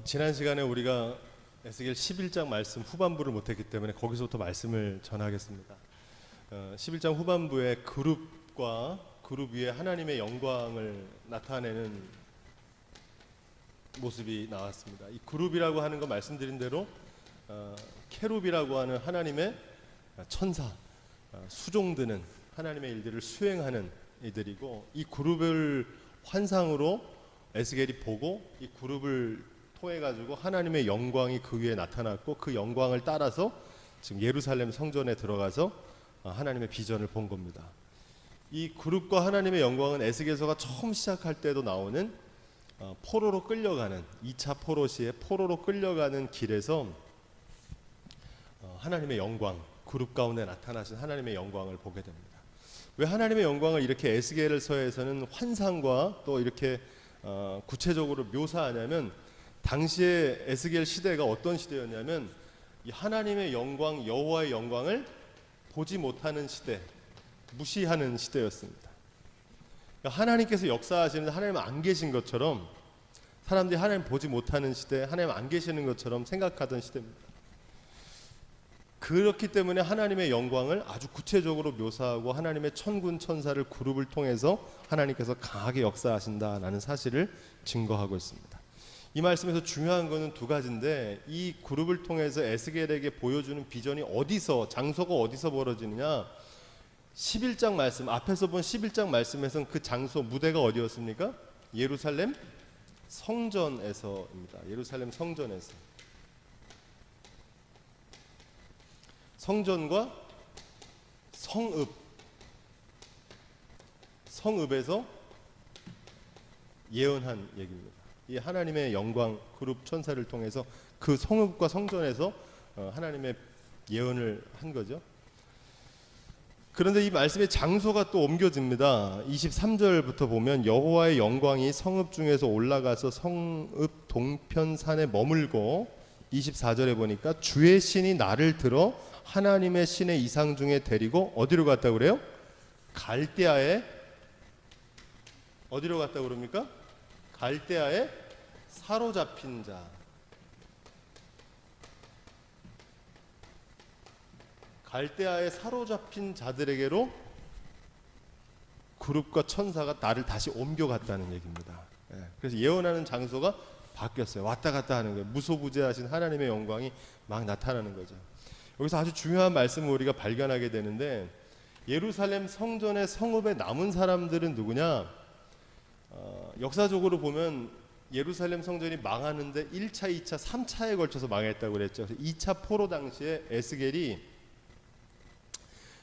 지난 시간에 우리가 에스겔 11장 말씀 후반부를 못했기 때문에 거기서부터 말씀을 전하겠습니다. 11장 후반부에 그룹과 그룹 위에 하나님의 영광을 나타내는 모습이 나왔습니다. 이 그룹이라고 하는 거 말씀드린 대로 케룹이라고 하는 하나님의 천사, 수종드는 하나님의 일들을 수행하는 이들이고, 이 그룹을 환상으로 에스겔이 보고 이 그룹을 통해 가지고 하나님의 영광이 그 위에 나타났고, 그 영광을 따라서 지금 예루살렘 성전에 들어가서 하나님의 비전을 본 겁니다. 이 그룹과 하나님의 영광은 에스겔서가 처음 시작할 때도 나오는 포로로 끌려가는 2차 포로 시에 포로로 끌려가는 길에서 하나님의 영광, 그룹 가운데 나타나신 하나님의 영광을 보게 됩니다. 왜 하나님의 영광을 이렇게 에스겔서에서는 환상과 또 이렇게 구체적으로 묘사하냐면, 당시에 에스겔 시대가 어떤 시대였냐면 이 하나님의 영광, 여호와의 영광을 보지 못하는 시대, 무시하는 시대였습니다. 그러니까 하나님께서 역사하시는데 하나님 안 계신 것처럼, 사람들이 하나님 보지 못하는 시대, 하나님 안 계시는 것처럼 생각하던 시대입니다. 그렇기 때문에 하나님의 영광을 아주 구체적으로 묘사하고 하나님의 천군 천사를 그룹을 통해서 하나님께서 강하게 역사하신다라는 사실을 증거하고 있습니다. 이 말씀에서 중요한 것은 두 가지인데, 이 그룹을 통해서 에스겔에게 보여주는 비전이 어디서, 장소가 어디서 벌어지느냐, 11장 말씀, 앞에서 본 11장 말씀에서는 그 장소, 무대가 어디였습니까? 예루살렘 성전에서입니다. 예루살렘 성전에서. 성전과 성읍에서 예언한 얘기입니다. 이 하나님의 영광 그룹 천사를 통해서 그 성읍과 성전에서 하나님의 예언을 한 거죠. 그런데 이 말씀의 장소가 또 옮겨집니다. 23절부터 보면 여호와의 영광이 성읍 중에서 올라가서 성읍 동편산에 머물고, 24절에 보니까 주의 신이 나를 들어 하나님의 신의 이상 중에 데리고 어디로 갔다고 그래요? 갈대아에, 어디로 갔다고 그럽니까? 갈대아에 사로잡힌 자, 갈대아에 사로잡힌 자들에게로 그룹과 천사가 나를 다시 옮겨갔다는 얘기입니다. 그래서 예언하는 장소가 바뀌었어요. 왔다 갔다 하는 거예요. 무소부재하신 하나님의 영광이 막 나타나는 거죠. 여기서 아주 중요한 말씀을 우리가 발견하게 되는데, 예루살렘 성전의 성읍에 남은 사람들은 누구냐? 역사적으로 보면 예루살렘 성전이 망하는데 1차, 2차, 3차에 걸쳐서 망했다고 그랬죠. 2차 포로 당시에 에스겔이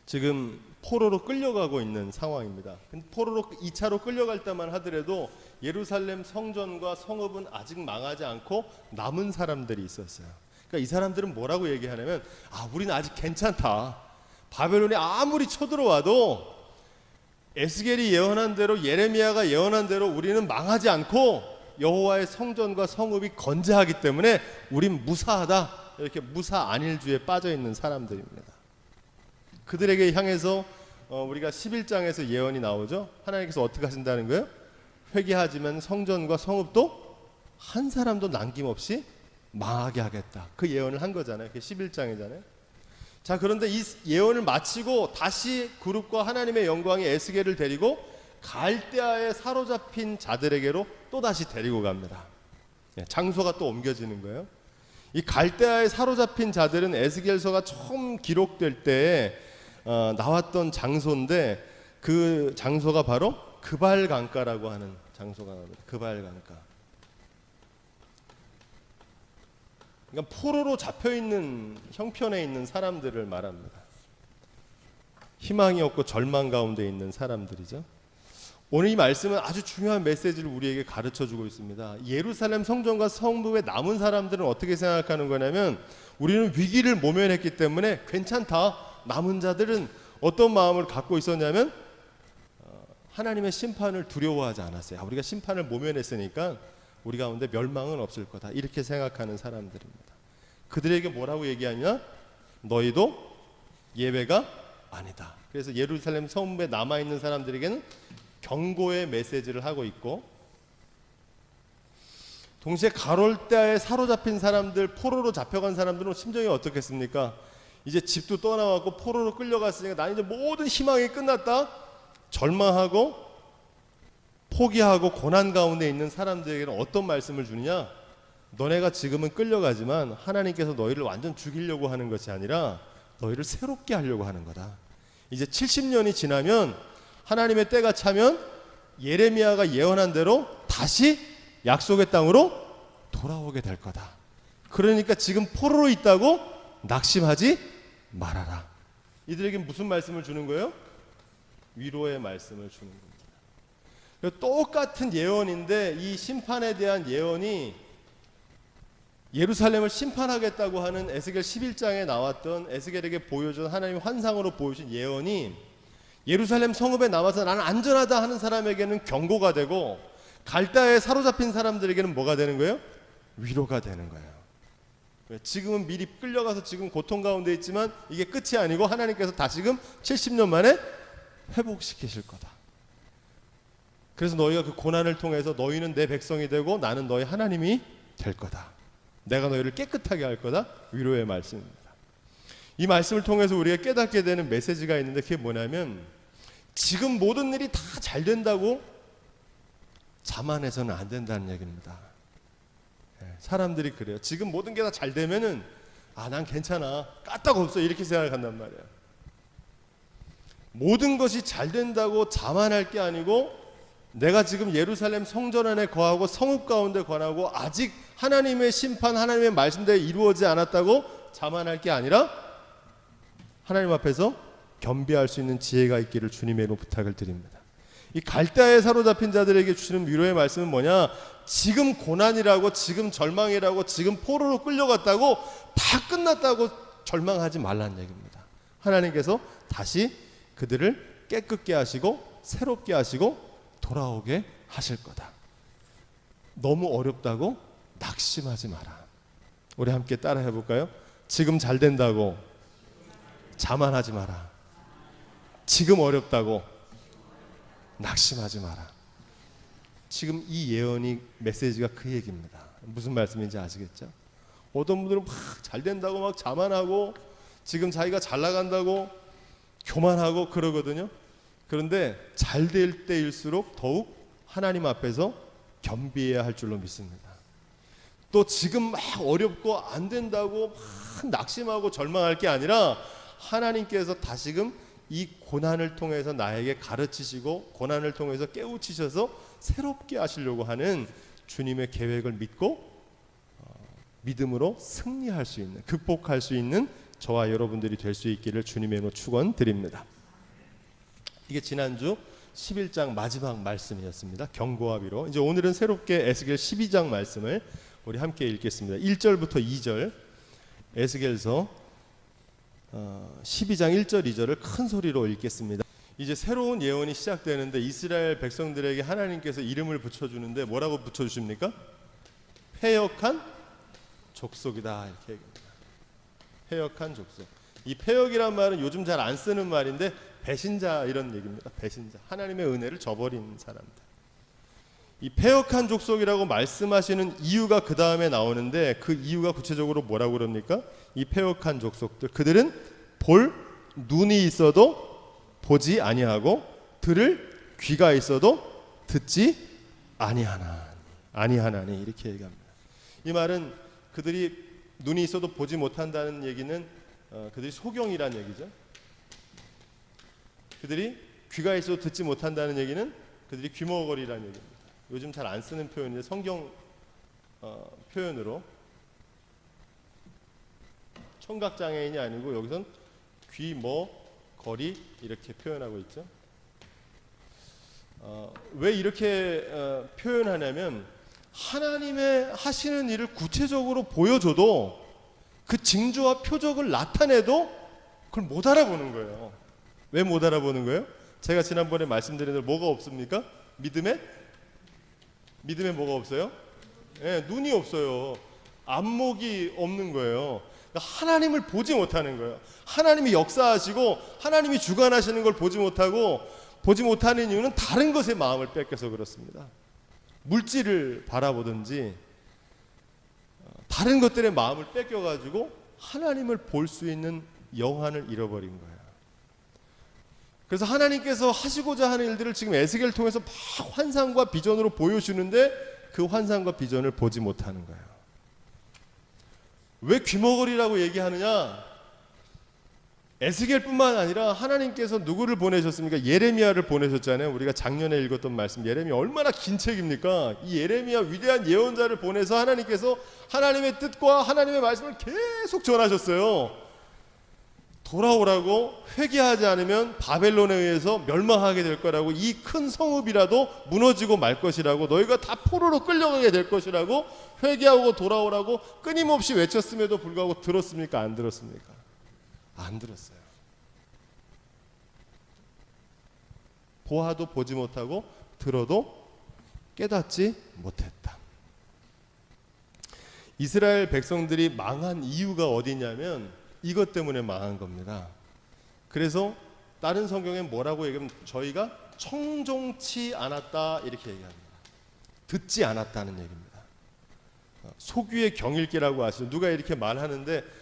지금 포로로 끌려가고 있는 상황입니다. 포로로 2차로 끌려갈 때만 하더라도 예루살렘 성전과 성읍은 아직 망하지 않고 남은 사람들이 있었어요. 그러니까 이 사람들은 뭐라고 얘기하냐면, 우리는 아직 괜찮다. 바벨론이 아무리 쳐들어와도 에스겔이 예언한 대로, 예레미야가 예언한 대로 우리는 망하지 않고 여호와의 성전과 성읍이 건재하기 때문에 우린 무사하다. 이렇게 무사 안일주의에 빠져 있는 사람들입니다. 그들에게 향해서 우리가 11장에서 예언이 나오죠. 하나님께서 어떻게 하신다는 거예요? 회개하지만 성전과 성읍도 한 사람도 남김없이 망하게 하겠다. 그 예언을 한 거잖아요. 그게 11장이잖아요. 자, 그런데 이 예언을 마치고 다시 그룹과 하나님의 영광이 에스겔을 데리고 갈대아에 사로잡힌 자들에게로 또 다시 데리고 갑니다. 장소가 또 옮겨지는 거예요. 이 갈대아에 사로잡힌 자들은 에스겔서가 처음 기록될 때 나왔던 장소인데, 그 장소가 바로 그발 강가라고 하는 장소가 나옵니다. 그발 강가. 그러니까 포로로 잡혀 있는 형편에 있는 사람들을 말합니다. 희망이 없고 절망 가운데 있는 사람들이죠. 오늘 이 말씀은 아주 중요한 메시지를 우리에게 가르쳐 주고 있습니다. 예루살렘 성전과 성읍에 남은 사람들은 어떻게 생각하는 거냐면, 우리는 위기를 모면했기 때문에 괜찮다. 남은 자들은 어떤 마음을 갖고 있었냐면, 하나님의 심판을 두려워하지 않았어요. 우리가 심판을 모면했으니까 우리 가운데 멸망은 없을 거다. 이렇게 생각하는 사람들입니다. 그들에게 뭐라고 얘기하냐? 너희도 예외가 아니다. 그래서 예루살렘 성읍에 남아있는 사람들에게는 경고의 메시지를 하고 있고, 동시에 가롤대에 사로잡힌 사람들, 포로로 잡혀간 사람들은 심정이 어떻겠습니까? 이제 집도 떠나왔고 포로로 끌려갔으니까 나는 이제 모든 희망이 끝났다. 절망하고 포기하고 고난 가운데 있는 사람들에게는 어떤 말씀을 주느냐? 너네가 지금은 끌려가지만 하나님께서 너희를 완전 죽이려고 하는 것이 아니라 너희를 새롭게 하려고 하는 거다. 이제 70년이 지나면 하나님의 때가 차면 예레미야가 예언한 대로 다시 약속의 땅으로 돌아오게 될 거다. 그러니까 지금 포로로 있다고 낙심하지 말아라. 이들에게 무슨 말씀을 주는 거예요? 위로의 말씀을 주는 겁니다. 똑같은 예언인데 이 심판에 대한 예언이 예루살렘을 심판하겠다고 하는 에스겔 11장에 나왔던 에스겔에게 보여준 하나님의 환상으로 보여준 예언이 예루살렘 성읍에 남아서 나는 안전하다 하는 사람에게는 경고가 되고 갈대아에 사로잡힌 사람들에게는 뭐가 되는 거예요? 위로가 되는 거예요. 지금은 미리 끌려가서 지금 고통 가운데 있지만 이게 끝이 아니고 하나님께서 다시금 70년 만에 회복시키실 거다. 그래서 너희가 그 고난을 통해서 너희는 내 백성이 되고 나는 너희 하나님이 될 거다. 내가 너희를 깨끗하게 할 거다. 위로의 말씀입니다. 이 말씀을 통해서 우리가 깨닫게 되는 메시지가 있는데 그게 뭐냐면 지금 모든 일이 다 잘 된다고 자만해서는 안 된다는 얘기입니다. 사람들이 그래요. 지금 모든 게 다 잘 되면은 난 괜찮아. 까딱 없어. 이렇게 생각한단 말이에요. 모든 것이 잘 된다고 자만할 게 아니고 내가 지금 예루살렘 성전 안에 거하고 성읍 가운데 거하고 아직 하나님의 심판, 하나님의 말씀대로 이루어지지 않았다고 자만할 게 아니라 하나님 앞에서 겸비할 수 있는 지혜가 있기를 주님의 이름으로 부탁을 드립니다. 이 갈대아에 사로잡힌 자들에게 주시는 위로의 말씀은 뭐냐? 지금 고난이라고, 지금 절망이라고, 지금 포로로 끌려갔다고 다 끝났다고 절망하지 말라는 얘기입니다. 하나님께서 다시 그들을 깨끗게 하시고 새롭게 하시고 돌아오게 하실 거다. 너무 어렵다고 낙심하지 마라. 우리 함께 따라 해볼까요? 지금 잘 된다고 자만하지 마라. 지금 어렵다고 낙심하지 마라. 지금 이 예언이 메시지가 그 얘기입니다. 무슨 말씀인지 아시겠죠? 어떤 분들은 막 잘 된다고 막 자만하고 지금 자기가 잘 나간다고 교만하고 그러거든요. 그런데 잘 될 때일수록 더욱 하나님 앞에서 겸비해야 할 줄로 믿습니다. 또 지금 막 어렵고 안 된다고 막 낙심하고 절망할 게 아니라 하나님께서 다시금 이 고난을 통해서 나에게 가르치시고 고난을 통해서 깨우치셔서 새롭게 하시려고 하는 주님의 계획을 믿고 믿음으로 승리할 수 있는, 극복할 수 있는 저와 여러분들이 될 수 있기를 주님의 이름으로 축원드립니다. 이게 지난주 11장 마지막 말씀이었습니다. 경고와 위로. 이제 오늘은 새롭게 에스겔 12장 말씀을 우리 함께 읽겠습니다. 1절부터 2절 에스겔서 12장 1절 2절을 큰 소리로 읽겠습니다. 이제 새로운 예언이 시작되는데 이스라엘 백성들에게 하나님께서 이름을 붙여주는데 뭐라고 붙여주십니까? 패역한 족속이다 이렇게 얘기합니다. 패역한 족속. 이 패역이란 말은 요즘 잘 안 쓰는 말인데 배신자 이런 얘기입니다. 배신자. 하나님의 은혜를 저버린 사람들. 이 패역한 족속이라고 말씀하시는 이유가 그 다음에 나오는데 그 이유가 구체적으로 뭐라고 그럽니까? 이 패역한 족속들 그들은 볼 눈이 있어도 보지 아니하고 들을 귀가 있어도 듣지 아니하나니 이렇게 얘기합니다. 이 말은 그들이 눈이 있어도 보지 못한다는 얘기는 그들이 소경이란 얘기죠. 그들이 귀가 있어도 듣지 못한다는 얘기는 그들이 귀머거리라는 얘기입니다. 요즘 잘 안 쓰는 표현인데 성경 표현으로 청각장애인이 아니고 여기선 귀머거리 이렇게 표현하고 있죠. 왜 이렇게 표현하냐면 하나님의 하시는 일을 구체적으로 보여줘도 그 징조와 표적을 나타내도 그걸 못 알아보는 거예요. 왜 못 알아보는 거예요? 제가 지난번에 말씀드린 대로 뭐가 없습니까? 믿음에 뭐가 없어요? 눈이 없어요. 안목이 없는 거예요. 하나님을 보지 못하는 거예요. 하나님이 역사하시고 하나님이 주관하시는 걸 보지 못하고 보지 못하는 이유는 다른 것에 마음을 뺏겨서 그렇습니다. 물질을 바라보든지 다른 것들의 마음을 뺏겨가지고 하나님을 볼 수 있는 영안을 잃어버린 거예요. 그래서 하나님께서 하시고자 하는 일들을 지금 에스겔을 통해서 막 환상과 비전으로 보여주는데 그 환상과 비전을 보지 못하는 거예요. 왜 귀머거리라고 얘기하느냐? 에스겔뿐만 아니라 하나님께서 누구를 보내셨습니까? 예레미야를 보내셨잖아요. 우리가 작년에 읽었던 말씀, 예레미야 얼마나 긴 책입니까? 이 예레미야 위대한 예언자를 보내서 하나님께서 하나님의 뜻과 하나님의 말씀을 계속 전하셨어요. 돌아오라고, 회개하지 않으면 바벨론에 의해서 멸망하게 될 거라고, 이 큰 성읍이라도 무너지고 말 것이라고, 너희가 다 포로로 끌려가게 될 것이라고, 회개하고 돌아오라고 끊임없이 외쳤음에도 불구하고 들었습니까? 안 들었습니까? 안 들었어요. 보아도 보지 못하고 들어도 깨닫지 못했다. 이스라엘 백성들이 망한 이유가 어디냐면 이것 때문에 망한 겁니다. 그래서 다른 성경엔 뭐라고 얘기하면 저희가 청종치 않았다 이렇게 얘기합니다. 듣지 않았다는 얘기입니다. 소귀의 경읽기라고 아시죠? 누가 이렇게 말하는데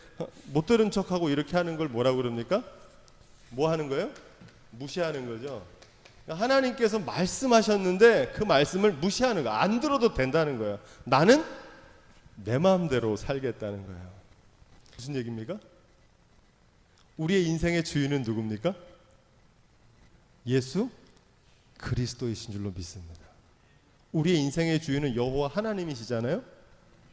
못 들은 척하고 이렇게 하는 걸 뭐라고 그럽니까? 뭐 하는 거예요? 무시하는 거죠. 하나님께서 말씀하셨는데 그 말씀을 무시하는 거, 안 들어도 된다는 거예요. 나는 내 마음대로 살겠다는 거예요. 무슨 얘기입니까? 우리의 인생의 주인은 누굽니까? 예수 그리스도이신 줄로 믿습니다. 우리의 인생의 주인은 여호와 하나님이시잖아요.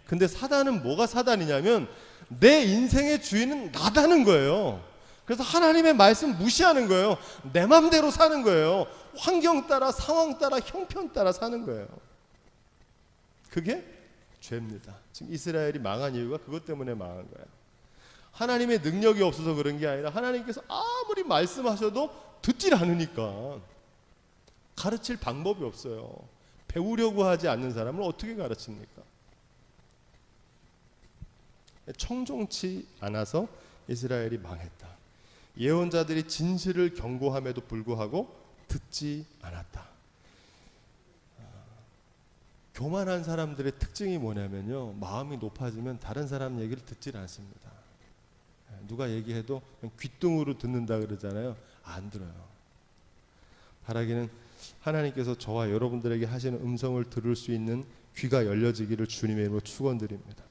근데 사단은 뭐가 사단이냐면 내 인생의 주인은 나다는 거예요. 그래서 하나님의 말씀 무시하는 거예요. 내 맘대로 사는 거예요. 환경 따라, 상황 따라, 형편 따라 사는 거예요. 그게 죄입니다. 지금 이스라엘이 망한 이유가 그것 때문에 망한 거예요. 하나님의 능력이 없어서 그런 게 아니라 하나님께서 아무리 말씀하셔도 듣질 않으니까. 가르칠 방법이 없어요. 배우려고 하지 않는 사람을 어떻게 가르칩니까? 청종치 않아서 이스라엘이 망했다. 예언자들이 진실을 경고함에도 불구하고 듣지 않았다. 교만한 사람들의 특징이 뭐냐면요, 마음이 높아지면 다른 사람 얘기를 듣질 않습니다. 누가 얘기해도 그냥 귓등으로 듣는다 그러잖아요. 안 들어요. 바라기는 하나님께서 저와 여러분들에게 하시는 음성을 들을 수 있는 귀가 열려지기를 주님의 이름으로 축원드립니다.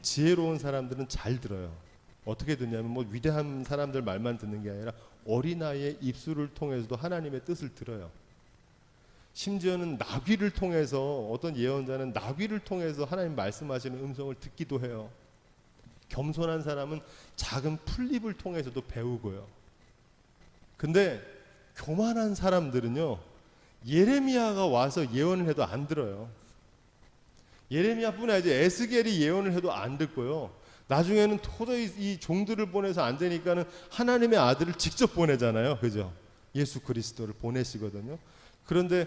지혜로운 사람들은 잘 들어요. 어떻게 듣냐면 뭐 위대한 사람들 말만 듣는 게 아니라 어린아이의 입술을 통해서도 하나님의 뜻을 들어요. 심지어는 나귀를 통해서, 어떤 예언자는 나귀를 통해서 하나님 말씀하시는 음성을 듣기도 해요. 겸손한 사람은 작은 풀잎을 통해서도 배우고요. 근데 교만한 사람들은요, 예레미야가 와서 예언을 해도 안 들어요. 예레미야뿐 아니라 에스겔이 예언을 해도 안 듣고요. 나중에는 도저히 이 종들을 보내서 안 되니까는 하나님의 아들을 직접 보내잖아요. 그죠? 예수 그리스도를 보내시거든요. 그런데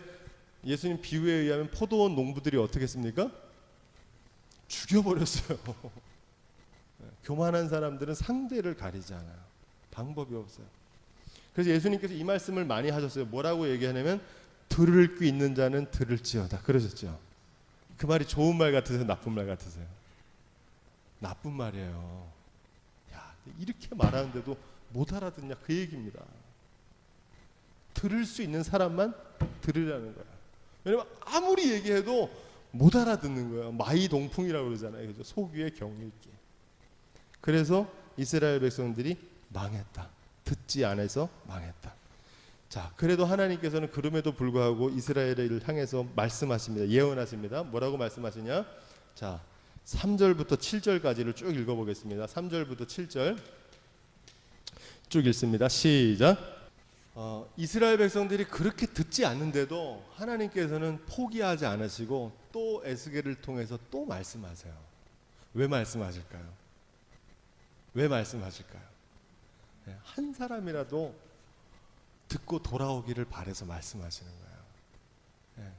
예수님 비유에 의하면 포도원 농부들이 어떻게 했습니까? 죽여버렸어요. 교만한 사람들은 상대를 가리지 않아요. 방법이 없어요. 그래서 예수님께서 이 말씀을 많이 하셨어요. 뭐라고 얘기하냐면 들을 귀 있는 자는 들을지어다 그러셨죠. 그 말이 좋은 말 같으세요? 나쁜 말 같으세요? 나쁜 말이에요. 야, 이렇게 말하는데도 못 알아듣냐 그 얘기입니다. 들을 수 있는 사람만 들으라는 거야. 왜냐면 아무리 얘기해도 못 알아듣는 거예요. 마이동풍이라고 그러잖아요. 그죠? 소귀의 경읽기. 그래서 이스라엘 백성들이 망했다. 듣지 않아서 망했다. 자, 그래도 하나님께서는 그럼에도 불구하고 이스라엘을 향해서 말씀하십니다. 예언하십니다. 뭐라고 말씀하시냐? 자, 3절부터 7절까지를 쭉 읽어보겠습니다. 3절부터 7절 쭉 읽습니다. 시작. 이스라엘 백성들이 그렇게 듣지 않는데도 하나님께서는 포기하지 않으시고 또 에스겔을 통해서 또 말씀하세요. 왜 말씀하실까요? 왜 말씀하실까요? 한 사람이라도 듣고 돌아오기를 바라서 말씀하시는 거예요.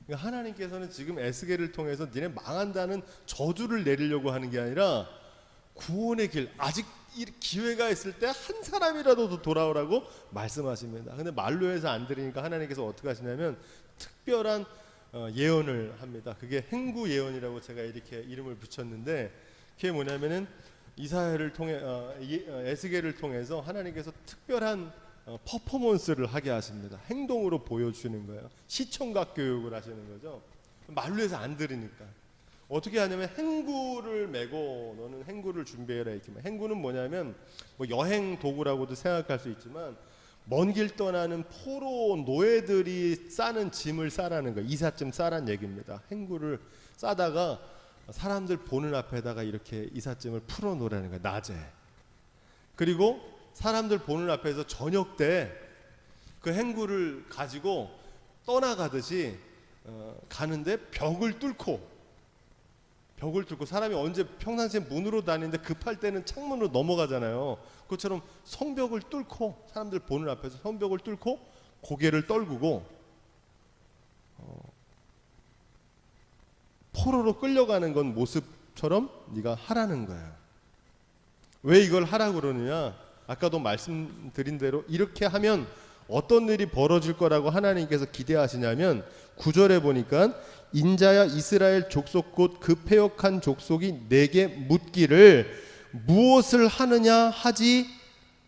그러니까 하나님께서는 지금 에스겔을 통해서 니네 망한다는 저주를 내리려고 하는 게 아니라 구원의 길, 아직 기회가 있을 때 한 사람이라도 돌아오라고 말씀하십니다. 근데 말로 해서 안 들으니까 하나님께서 어떻게 하시냐면 특별한 예언을 합니다. 그게 행구 예언이라고 제가 이렇게 이름을 붙였는데, 그게 뭐냐면은 이사야를 통해 에스겔을 통해서 하나님께서 특별한 퍼포먼스를 하게 하십니다. 행동으로 보여주는 거예요. 시청각 교육을 하시는 거죠. 말로 해서 안 들으니까 어떻게 하냐면, 행구를 메고 너는 행구를 준비해라 이렇게. 행구는 뭐냐면 뭐 여행 도구라고도 생각할 수 있지만, 먼 길 떠나는 포로 노예들이 싸는 짐을 싸라는 거예요. 이삿짐 싸란 얘기입니다. 행구를 싸다가 사람들 보는 앞에다가 이렇게 이삿짐을 풀어 놓으라는 거예요, 낮에. 그리고 사람들 보는 앞에서 저녁 때 그 행구를 가지고 떠나가듯이 가는데 벽을 뚫고 사람이 언제 평상시에 문으로 다니는데 급할 때는 창문으로 넘어가잖아요. 그것처럼 성벽을 뚫고, 사람들 보는 앞에서 성벽을 뚫고 고개를 떨구고 포로로 끌려가는 건 모습처럼 네가 하라는 거예요. 왜 이걸 하라고 그러느냐? 아까도 말씀드린 대로 이렇게 하면 어떤 일이 벌어질 거라고 하나님께서 기대하시냐면, 9절에 보니까 인자야 이스라엘 족속 곧 그 패역한 족속이 내게 묻기를 무엇을 하느냐 하지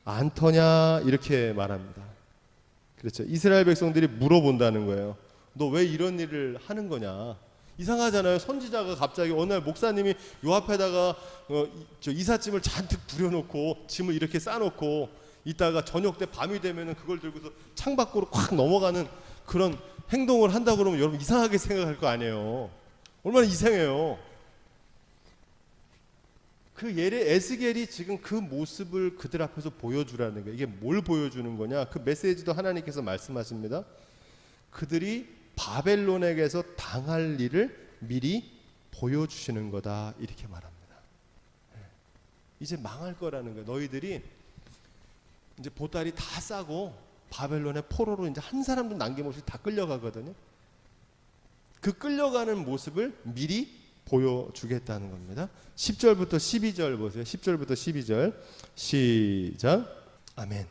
않더냐, 이렇게 말합니다. 그렇죠. 이스라엘 백성들이 물어본다는 거예요. 너 왜 이런 일을 하는 거냐? 이상하잖아요. 선지자가 갑자기 어느 날 목사님이 요 앞에다가 이삿짐을 잔뜩 부려놓고 짐을 이렇게 싸놓고 있다가 저녁 때 밤이 되면은 그걸 들고서 창밖으로 콱 넘어가는 그런 행동을 한다 그러면 여러분 이상하게 생각할 거 아니에요. 얼마나 이상해요. 그 예레 에스겔이 지금 그 모습을 그들 앞에서 보여주라는 거예요. 이게 뭘 보여주는 거냐? 그 메시지도 하나님께서 말씀하십니다. 그들이 바벨론에게서 당할 일을 미리 보여주시는 거다, 이렇게 말합니다. 이제 망할 거라는 거예요. 너희들이 이제 보따리 다 싸고 바벨론의 포로로 이제 한 사람도 남김없이 다 끌려가거든요. 그 끌려가는 모습을 미리 보여주겠다는 겁니다. 10절부터 12절 보세요. 10절부터 12절 시작. 아멘.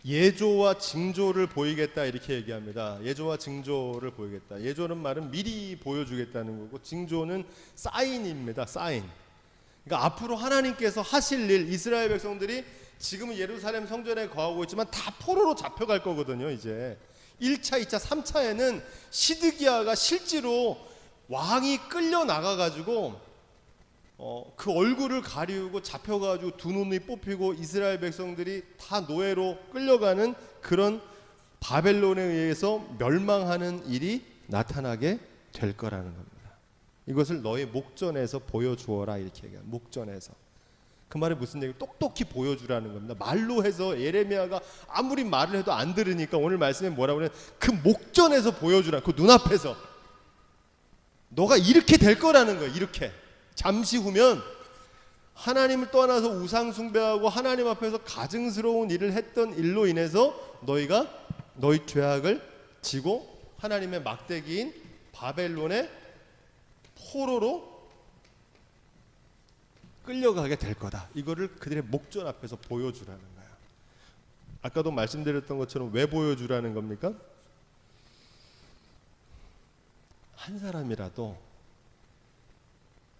예조와 징조를 보이겠다, 이렇게 얘기합니다. 예조와 징조를 보이겠다. 예조는 말은 미리 보여주겠다는 거고, 징조는 사인입니다. 사인. 그러니까 앞으로 하나님께서 하실 일, 이스라엘 백성들이 지금은 예루살렘 성전에 거하고 있지만 다 포로로 잡혀갈 거거든요. 이제 1차, 2차, 3차에는 시드기야가 실제로 왕이 끌려 나가가지고 그 얼굴을 가리우고 잡혀가지고 두 눈이 뽑히고 이스라엘 백성들이 다 노예로 끌려가는 그런 바벨론에 의해서 멸망하는 일이 나타나게 될 거라는 겁니다. 이것을 너의 목전에서 보여주어라, 이렇게 얘기해요. 목전에서. 그 말이 무슨 얘기예요? 똑똑히 보여주라는 겁니다. 말로 해서 예레미야가 아무리 말을 해도 안 들으니까 오늘 말씀에 뭐라고 그러냐면 그 목전에서 보여주라. 그 눈앞에서 너가 이렇게 될 거라는 거예요. 이렇게. 잠시 후면 하나님을 떠나서 우상 숭배하고 하나님 앞에서 가증스러운 일을 했던 일로 인해서 너희가 너희 죄악을 지고 하나님의 막대기인 바벨론의 포로로 끌려가게 될 거다. 이거를 그들의 목전 앞에서 보여주라는 거야. 아까도 말씀드렸던 것처럼 왜 보여주라는 겁니까? 한 사람이라도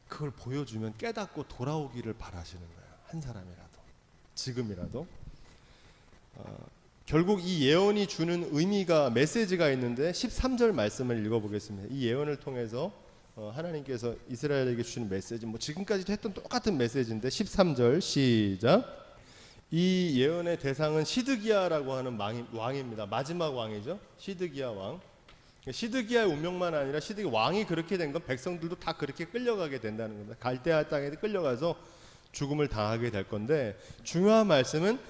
그걸 보여주면 깨닫고 돌아오기를 바라시는 거예요. 한 사람이라도, 지금이라도. 결국 이 예언이 주는 의미가, 메시지가 있는데 13절 말씀을 읽어보겠습니다. 이 예언을 통해서 하나님께서 이스라엘에게 주시는 메시지, 뭐 지금까지도 했던 똑같은 메시지인데 13절 시작. 이 예언의 대상은 시드기야라고 하는 왕입니다. 마지막 왕이죠. 시드기야 왕. 시드기야의 운명만 아니라 시드기야 왕이 그렇게 된 건 백성들도 다 그렇게 끌려가게 된다는 겁니다. 갈대아 땅에 끌려가서 죽음을 당하게 될 건데, 중요한 말씀은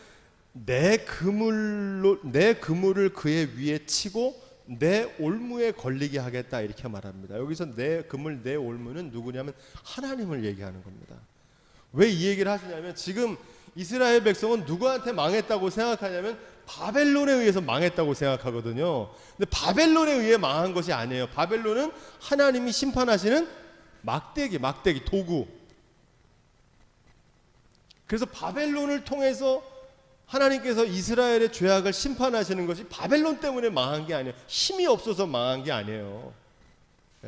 내 그물을 그의 위에 치고 내 올무에 걸리게 하겠다, 이렇게 말합니다. 여기서 내 그물, 내 올무는 누구냐면 하나님을 얘기하는 겁니다. 왜 이 얘기를 하시냐면, 지금 이스라엘 백성은 누구한테 망했다고 생각하냐면 바벨론에 의해서 망했다고 생각하거든요. 근데 바벨론에 의해 망한 것이 아니에요. 바벨론은 하나님이 심판하시는 막대기, 도구. 그래서 바벨론을 통해서 하나님께서 이스라엘의 죄악을 심판하시는 것이 바벨론 때문에 망한 게 아니에요. 힘이 없어서 망한 게 아니에요.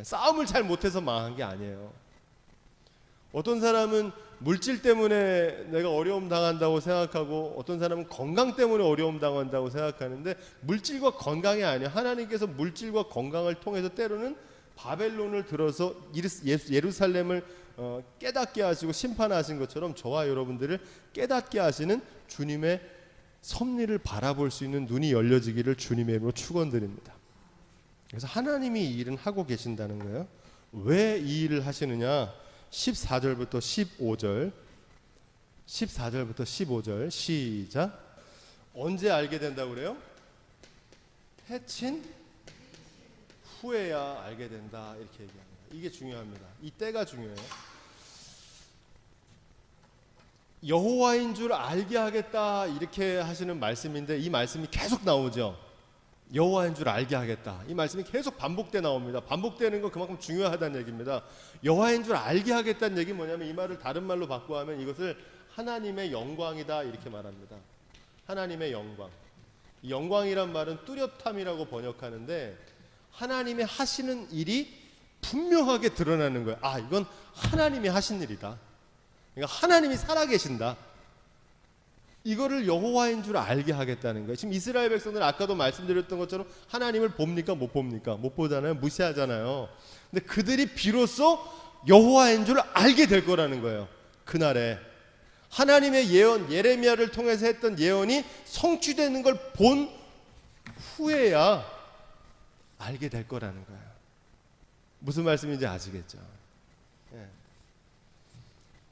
싸움을 잘 못해서 망한 게 아니에요. 어떤 사람은 물질 때문에 내가 어려움 당한다고 생각하고 어떤 사람은 건강 때문에 어려움 당한다고 생각하는데 물질과 건강이 아니에요. 하나님께서 물질과 건강을 통해서 때로는 바벨론을 들어서 예루살렘을 깨닫게 하시고 심판하신 것처럼 저와 여러분들을 깨닫게 하시는 주님의 섭리를 바라볼 수 있는 눈이 열려지기를 주님의 이름으로 축원드립니다. 그래서 하나님이 이 일은 하고 계신다는 거예요. 왜 이 일을 하시느냐? 14절부터 15절 14절부터 15절 시작. 언제 알게 된다고 그래요? 해친 후에야 알게 된다 이렇게 얘기합니다. 이게 중요합니다. 이 때가 중요해요. 여호와인 줄 알게 하겠다 이렇게 하시는 말씀인데 이 말씀이 계속 나오죠. 여호와인 줄 알게 하겠다. 이 말씀이 계속 반복돼 나옵니다. 반복되는 건 그만큼 중요하다는 얘기입니다. 여호와인 줄 알게 하겠다는 얘기 뭐냐면 이 말을 다른 말로 바꾸어 하면 이것을 하나님의 영광이다 이렇게 말합니다. 하나님의 영광. 이 영광이란 말은 뚜렷함이라고 번역하는데 하나님의 하시는 일이 분명하게 드러나는 거예요. 아, 이건 하나님이 하신 일이다. 그러니까 하나님이 살아계신다. 이거를 여호와인 줄 알게 하겠다는 거예요. 지금 이스라엘 백성들은 아까도 말씀드렸던 것처럼 하나님을 봅니까? 못 봅니까? 못 보잖아요. 무시하잖아요. 근데 그들이 비로소 여호와인 줄 알게 될 거라는 거예요. 그날에 하나님의 예언, 예레미야를 통해서 했던 예언이 성취되는 걸 본 후에야 알게 될 거라는 거예요. 무슨 말씀인지 아시겠죠?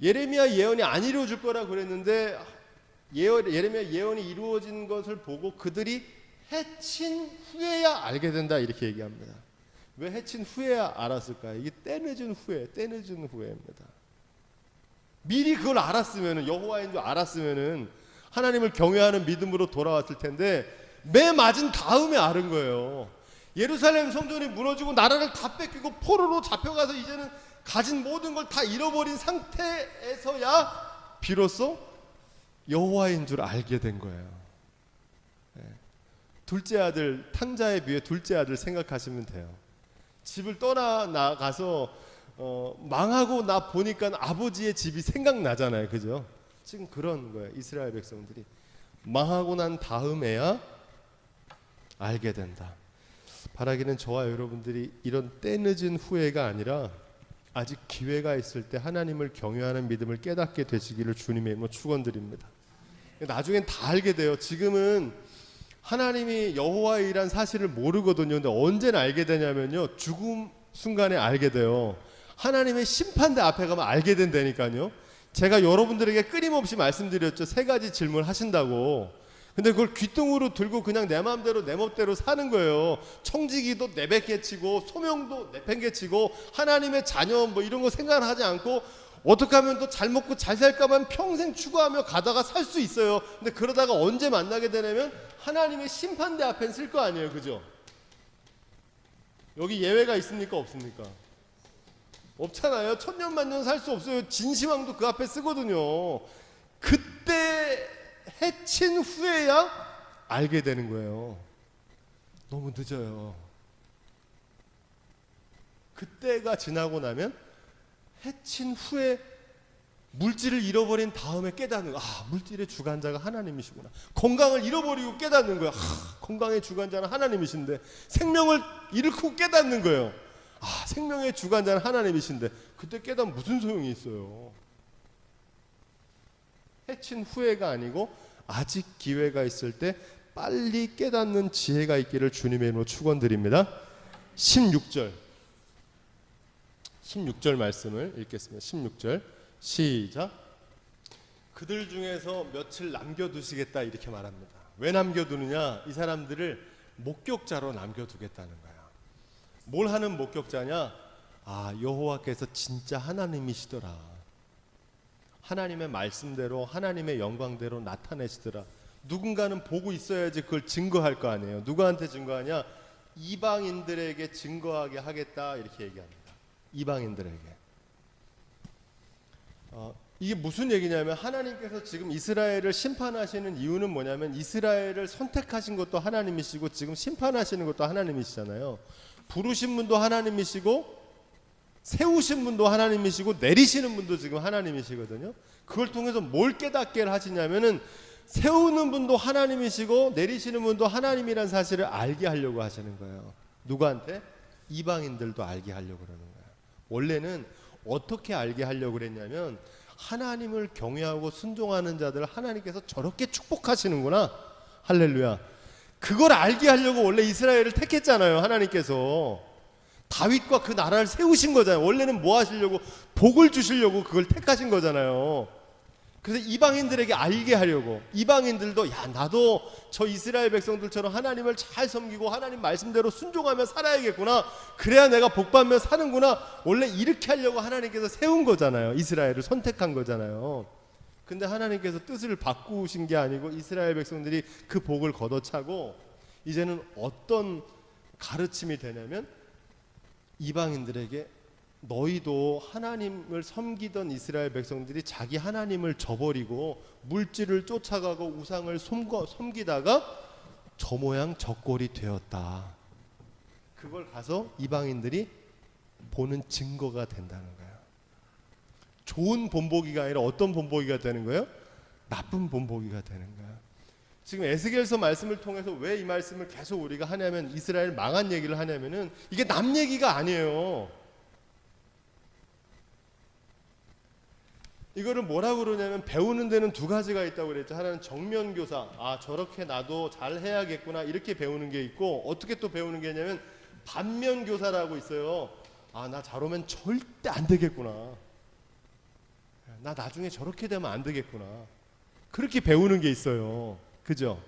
예레미야 예언이 안 이루어질 거라 그랬는데 예레미야 예언이 이루어진 것을 보고 그들이 해친 후에야 알게 된다 이렇게 얘기합니다. 왜 해친 후에야 알았을까요? 이게 때늦은 후에입니다. 미리 그걸 알았으면은 여호와인 줄 알았으면은 하나님을 경외하는 믿음으로 돌아왔을 텐데 매 맞은 다음에 알은 거예요. 예루살렘 성전이 무너지고 나라를 다 뺏기고 포로로 잡혀가서 이제는 가진 모든 걸 다 잃어버린 상태에서야 비로소 여호와인 줄 알게 된 거예요. 둘째 아들, 탕자에 비해 둘째 아들 생각하시면 돼요. 집을 떠나 나가서 망하고 나 보니까 아버지의 집이 생각나잖아요. 그죠? 지금 그런 거예요. 이스라엘 백성들이 망하고 난 다음에야 알게 된다. 바라기는 저와 여러분들이 이런 때늦은 후회가 아니라 아직 기회가 있을 때 하나님을 경외하는 믿음을 깨닫게 되시기를 주님의 이름으로 축원드립니다. 나중엔 다 알게 돼요. 지금은 하나님이 여호와의 일한 사실을 모르거든요. 근데 언제나 알게 되냐면요, 죽음 순간에 알게 돼요. 하나님의 심판대 앞에 가면 알게 된다니까요. 제가 여러분들에게 끊임없이 말씀드렸죠. 3가지 질문 하신다고. 근데 그걸 귓등으로 들고 그냥 내 마음대로 내 멋대로 사는 거예요. 청지기도 내뱉게치고 소명도 내팽개치고 하나님의 자녀 뭐 이런 거 생각하지 않고 어떻게 하면 또 잘 먹고 잘 살까만 평생 추구하며 가다가 살 수 있어요. 근데 그러다가 언제 만나게 되냐면 하나님의 심판대 앞엔 쓸 거 아니에요. 그죠? 여기 예외가 있습니까? 없습니까? 없잖아요. 천년만년 살 수 없어요. 진시황도 그 앞에 쓰거든요. 그때 해친 후에야 알게 되는 거예요. 너무 늦어요. 그때가 지나고 나면 해친 후에 물질을 잃어버린 다음에 깨닫는 거야. 아, 물질의 주관자가 하나님이시구나. 건강을 잃어버리고 깨닫는 거야. 아, 건강의 주관자는 하나님이신데. 생명을 잃고 깨닫는 거예요. 아, 생명의 주관자는 하나님이신데. 그때 깨닫으면 무슨 소용이 있어요. 해친 후회가 아니고 아직 기회가 있을 때 빨리 깨닫는 지혜가 있기를 주님의 이름으로 축원드립니다. 16절 말씀을 읽겠습니다. 16절 시작. 그들 중에서 며칠 남겨두시겠다 이렇게 말합니다. 왜 남겨두느냐? 이 사람들을 목격자로 남겨두겠다는 거야. 뭘 하는 목격자냐? 아, 여호와께서 진짜 하나님이시더라. 하나님의 말씀대로 하나님의 영광대로 나타내시더라. 누군가는 보고 있어야지 그걸 증거할 거 아니에요. 누구한테 증거하냐? 이방인들에게 증거하게 하겠다 이렇게 얘기합니다. 이방인들에게. 이게 무슨 얘기냐면 하나님께서 지금 이스라엘을 심판하시는 이유는 뭐냐면 이스라엘을 선택하신 것도 하나님이시고 지금 심판하시는 것도 하나님이시잖아요. 부르신 분도 하나님이시고 세우신 분도 하나님이시고 내리시는 분도 지금 하나님이시거든요. 그걸 통해서 뭘 깨닫게 하시냐면은 세우는 분도 하나님이시고 내리시는 분도 하나님이란 사실을 알게 하려고 하시는 거예요. 누구한테? 이방인들도 알게 하려고 그러는 거예요. 원래는 어떻게 알게 하려고 그랬냐면 하나님을 경외하고 순종하는 자들을 하나님께서 저렇게 축복하시는구나. 할렐루야. 그걸 알게 하려고 원래 이스라엘을 택했잖아요. 하나님께서 다윗과 그 나라를 세우신 거잖아요. 원래는 뭐 하시려고? 복을 주시려고 그걸 택하신 거잖아요. 그래서 이방인들에게 알게 하려고, 이방인들도 야 나도 저 이스라엘 백성들처럼 하나님을 잘 섬기고 하나님 말씀대로 순종하며 살아야겠구나, 그래야 내가 복받으며 사는구나, 원래 이렇게 하려고 하나님께서 세운 거잖아요. 이스라엘을 선택한 거잖아요. 근데 하나님께서 뜻을 바꾸신 게 아니고 이스라엘 백성들이 그 복을 걷어차고 이제는 어떤 가르침이 되냐면 이방인들에게 너희도 하나님을 섬기던 이스라엘 백성들이 자기 하나님을 저버리고 물질을 쫓아가고 우상을 섬기다가 저 모양 저 꼴이 되었다. 그걸 가서 이방인들이 보는 증거가 된다는 거예요. 좋은 본보기가 아니라 어떤 본보기가 되는 거예요? 나쁜 본보기가 되는 거예요. 지금 에스겔서 말씀을 통해서 왜 이 말씀을 계속 우리가 하냐면 이스라엘 망한 얘기를 하냐면은 이게 남 얘기가 아니에요. 이거를 뭐라고 그러냐면 배우는 데는 두 가지가 있다고 그랬죠. 하나는 정면교사, 아 저렇게 나도 잘 해야겠구나 이렇게 배우는 게 있고, 어떻게 또 배우는 게 있냐면 반면교사라고 있어요. 아 나 저러면 절대 안 되겠구나, 나 나중에 저렇게 되면 안 되겠구나, 그렇게 배우는 게 있어요. 그죠?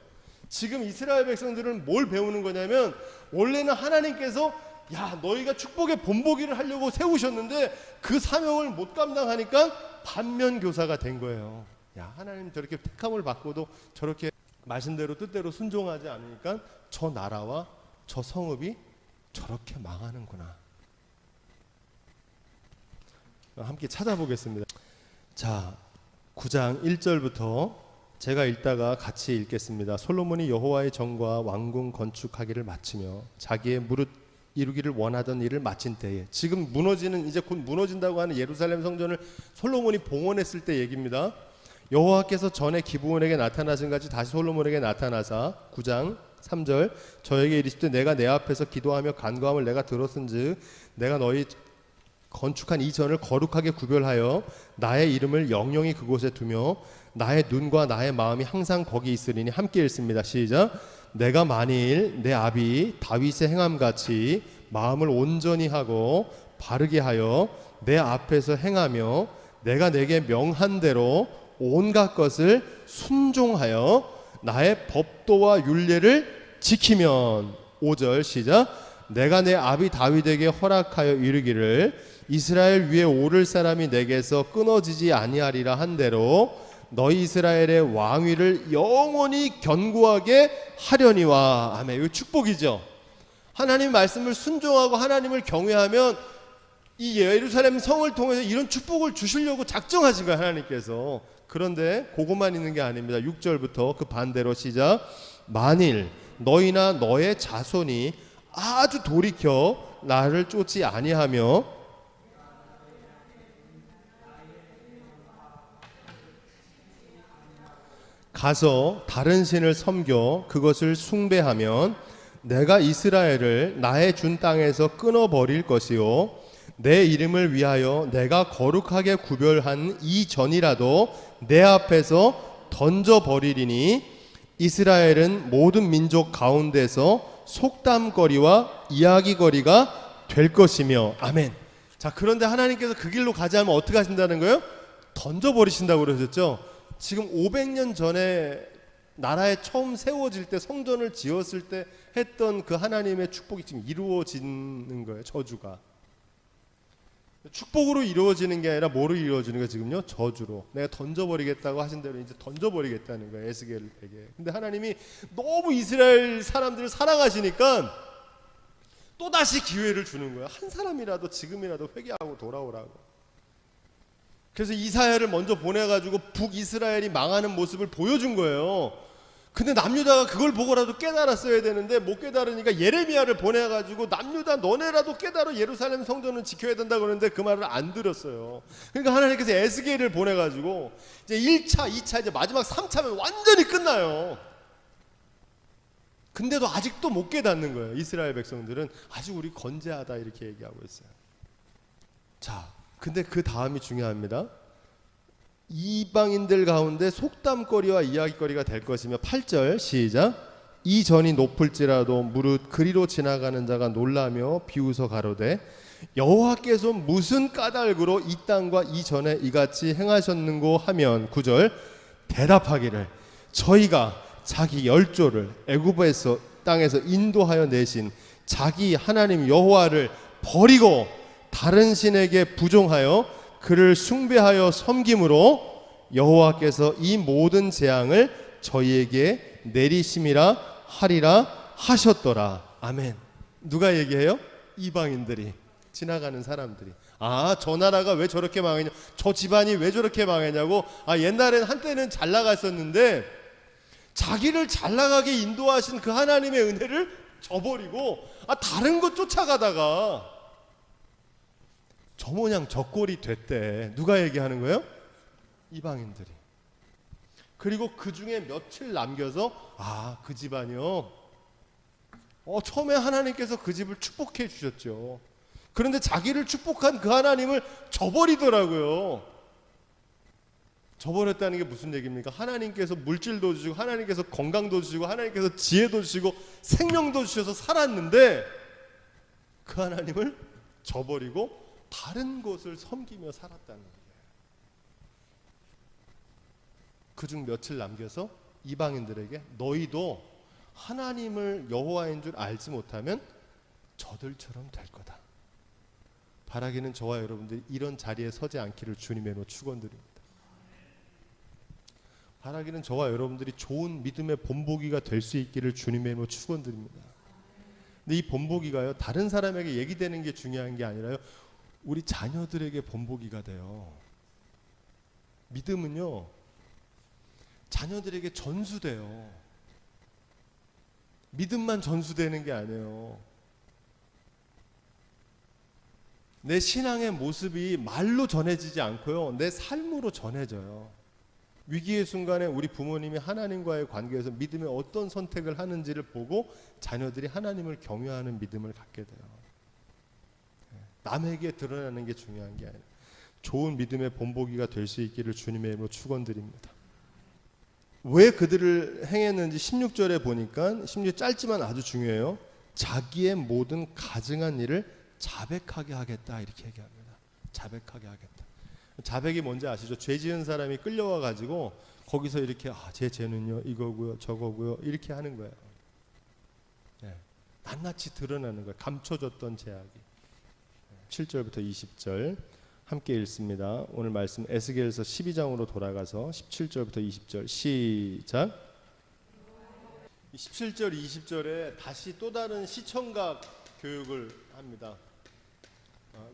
지금 이스라엘 백성들은 뭘 배우는 거냐면 원래는 하나님께서 야 너희가 축복의 본보기를 하려고 세우셨는데 그 사명을 못 감당하니까 반면교사가 된 거예요. 야 하나님 저렇게 택함을 받고도 저렇게 말씀대로 뜻대로 순종하지 않으니까 저 나라와 저 성읍이 저렇게 망하는구나. 함께 찾아보겠습니다. 자 9장 1절부터 제가 읽다가 같이 읽겠습니다. 솔로몬이 여호와의 전과 왕궁 건축하기를 마치며 자기의 무릇 이루기를 원하던 일을 마친 때에, 지금 무너지는, 이제 곧 무너진다고 하는 예루살렘 성전을 솔로몬이 봉헌했을 때 얘기입니다. 여호와께서 전에 기브온에게 나타나신 같이 다시 솔로몬에게 나타나사 9장 3절 저에게 이르시되 내가 내 앞에서 기도하며 간구함을 내가 들었은즉 내가 너희 건축한 이 전을 거룩하게 구별하여 나의 이름을 영영히 그곳에 두며 나의 눈과 나의 마음이 항상 거기 있으리니. 함께 읽습니다. 시작. 내가 만일 내 아비 다윗의 행함같이 마음을 온전히 하고 바르게 하여 내 앞에서 행하며 내가 내게 명한 대로 온갖 것을 순종하여 나의 법도와 율례를 지키면. 5절 시작. 내가 내 아비 다윗에게 허락하여 이르기를 이스라엘 위에 오를 사람이 내게서 끊어지지 아니하리라 한 대로 너희 이스라엘의 왕위를 영원히 견고하게 하려니와. 아멘. 이거 축복이죠. 하나님 말씀을 순종하고 하나님을 경외하면 이 예루살렘 성을 통해서 이런 축복을 주시려고 작정하신 거예요, 하나님께서. 그런데 그것만 있는 게 아닙니다. 6절부터 그 반대로 시작. 만일 너희나 너의 자손이 아주 돌이켜 나를 쫓지 아니하며 가서 다른 신을 섬겨 그것을 숭배하면 내가 이스라엘을 나의 준 땅에서 끊어버릴 것이요 내 이름을 위하여 내가 거룩하게 구별한 이 전이라도 내 앞에서 던져버리리니 이스라엘은 모든 민족 가운데서 속담거리와 이야기거리가 될 것이며. 아멘. 자, 그런데 하나님께서 그 길로 가지 않으면 어떻게 하신다는 거예요? 던져버리신다고 그러셨죠. 지금 500년 전에 나라에 처음 세워질 때, 성전을 지었을 때 했던 그 하나님의 축복이 지금 이루어지는 거예요. 저주가 축복으로 이루어지는 게 아니라 뭐로 이루어지는 거예요? 지금요? 저주로. 내가 던져버리겠다고 하신 대로 이제 던져버리겠다는 거예요, 에스겔에게. 근데 하나님이 너무 이스라엘 사람들을 사랑하시니까 또다시 기회를 주는 거예요. 한 사람이라도 지금이라도 회개하고 돌아오라고. 그래서 이사야를 먼저 보내가지고 북이스라엘이 망하는 모습을 보여준 거예요. 근데 남유다가 그걸 보고라도 깨달았어야 되는데 못 깨달으니까 예레미야를 보내가지고 남유다 너네라도 깨달아 예루살렘 성전은 지켜야 된다 그러는데 그 말을 안 들었어요. 그러니까 하나님께서 에스겔을 보내가지고 이제 1차, 2차 이제 마지막 3차면 완전히 끝나요. 근데도 아직도 못 깨닫는 거예요. 이스라엘 백성들은 아직 우리 건재하다 이렇게 얘기하고 있어요. 자, 근데 그 다음이 중요합니다. 이방인들 가운데 속담거리와 이야기거리가 될 것이며 8절 시작. 이 전이 높을지라도 무릇 그리로 지나가는 자가 놀라며 비웃어 가로되 여호와께서 무슨 까닭으로 이 땅과 이 전에 이같이 행하셨는고 하면 9절 대답하기를 저희가 자기 열조를 애굽에서 땅에서 인도하여 내신 자기 하나님 여호와를 버리고 다른 신에게 부종하여 그를 숭배하여 섬김으로 여호와께서 이 모든 재앙을 저희에게 내리심이라 하리라 하셨더라. 아멘. 누가 얘기해요? 이방인들이, 지나가는 사람들이. 아, 저 나라가 왜 저렇게 망했냐, 저 집안이 왜 저렇게 망했냐고. 아, 옛날엔 한때는 잘 나갔었는데 자기를 잘 나가게 인도하신 그 하나님의 은혜를 저버리고 다른 것 쫓아가다가 저 모양 저 꼴이 됐대. 누가 얘기하는 거예요? 이방인들이. 그리고 그 중에 며칠 남겨서 그 집안이요, 처음에 하나님께서 그 집을 축복해 주셨죠. 그런데 자기를 축복한 그 하나님을 저버리더라고요. 저버렸다는 게 무슨 얘기입니까? 하나님께서 물질도 주시고 하나님께서 건강도 주시고 하나님께서 지혜도 주시고 생명도 주셔서 살았는데 그 하나님을 저버리고 다른 곳을 섬기며 살았다는 거예요. 그중 며칠 남겨서 이방인들에게 너희도 하나님을 여호와인 줄 알지 못하면 저들처럼 될 거다. 바라기는 저와 여러분들이 이런 자리에 서지 않기를 주님의 이름으로 축원드립니다. 바라기는 저와 여러분들이 좋은 믿음의 본보기가 될 수 있기를 주님의 이름으로 축원드립니다. 근데 이 본보기가요, 다른 사람에게 얘기되는 게 중요한 게 아니라요, 우리 자녀들에게 본보기가 돼요. 믿음은요, 자녀들에게 전수돼요. 믿음만 전수되는 게 아니에요. 내 신앙의 모습이 말로 전해지지 않고요, 내 삶으로 전해져요. 위기의 순간에 우리 부모님이 하나님과의 관계에서 믿음의 어떤 선택을 하는지를 보고 자녀들이 하나님을 경외하는 믿음을 갖게 돼요. 남에게 드러나는 게 중요한 게 아니라 좋은 믿음의 본보기가 될 수 있기를 주님의 이름으로 축원드립니다. 왜 그들을 행했는지 16절에 보니까 16절 짧지만 아주 중요해요. 자기의 모든 가증한 일을 자백하게 하겠다 이렇게 얘기합니다. 자백하게 하겠다. 자백이 뭔지 아시죠? 죄 지은 사람이 끌려와 가지고 거기서 이렇게 제 죄는요 이거고요 저거고요 이렇게 하는 거예요. 낱낱이 드러나는 거예요. 감춰졌던 죄악이. 7절부터 20절 함께 읽습니다. 오늘 말씀 에스겔서 12장으로 돌아가서 17절부터 20절 시작. 17절 20절에 다시 또 다른 시청각 교육을 합니다.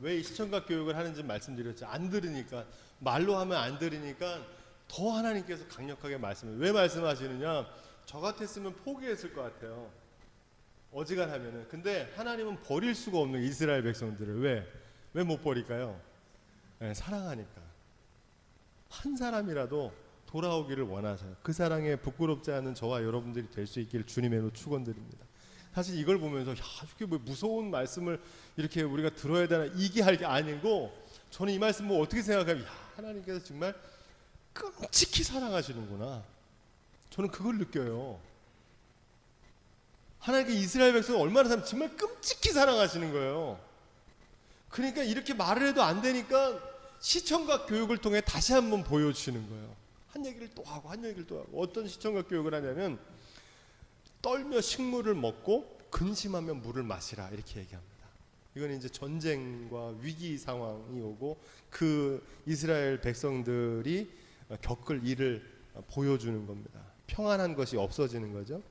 왜 이 시청각 교육을 하는지 말씀드렸죠. 안 들으니까, 말로 하면 안 들으니까 더 하나님께서 강력하게 말씀해요. 왜 말씀하시느냐, 저 같았으면 포기했을 것 같아요, 어지간하면은. 근데 하나님은 버릴 수가 없는 이스라엘 백성들을. 왜 못 버릴까요? 사랑하니까. 한 사람이라도 돌아오기를 원하셔요. 그 사랑에 부끄럽지 않은 저와 여러분들이 될 수 있기를 주님의 이름으로 축원드립니다. 사실 이걸 보면서 이렇게 뭐 무서운 말씀을 이렇게 우리가 들어야 되나, 이게 할 게 아니고, 저는 이 말씀 뭐 어떻게 생각하면 하나님께서 정말 끔찍히 사랑하시는구나, 저는 그걸 느껴요. 하나님께 이스라엘 백성을 얼마나 정말 끔찍히 사랑하시는 거예요. 그러니까 이렇게 말을 해도 안 되니까 시청각 교육을 통해 다시 한번 보여주시는 거예요. 한 얘기를 또 하고 한 얘기를 또 하고. 어떤 시청각 교육을 하냐면, 떨며 식물을 먹고 근심하며 물을 마시라 이렇게 얘기합니다. 이건 이제 전쟁과 위기 상황이 오고 그 이스라엘 백성들이 겪을 일을 보여주는 겁니다. 평안한 것이 없어지는 거죠.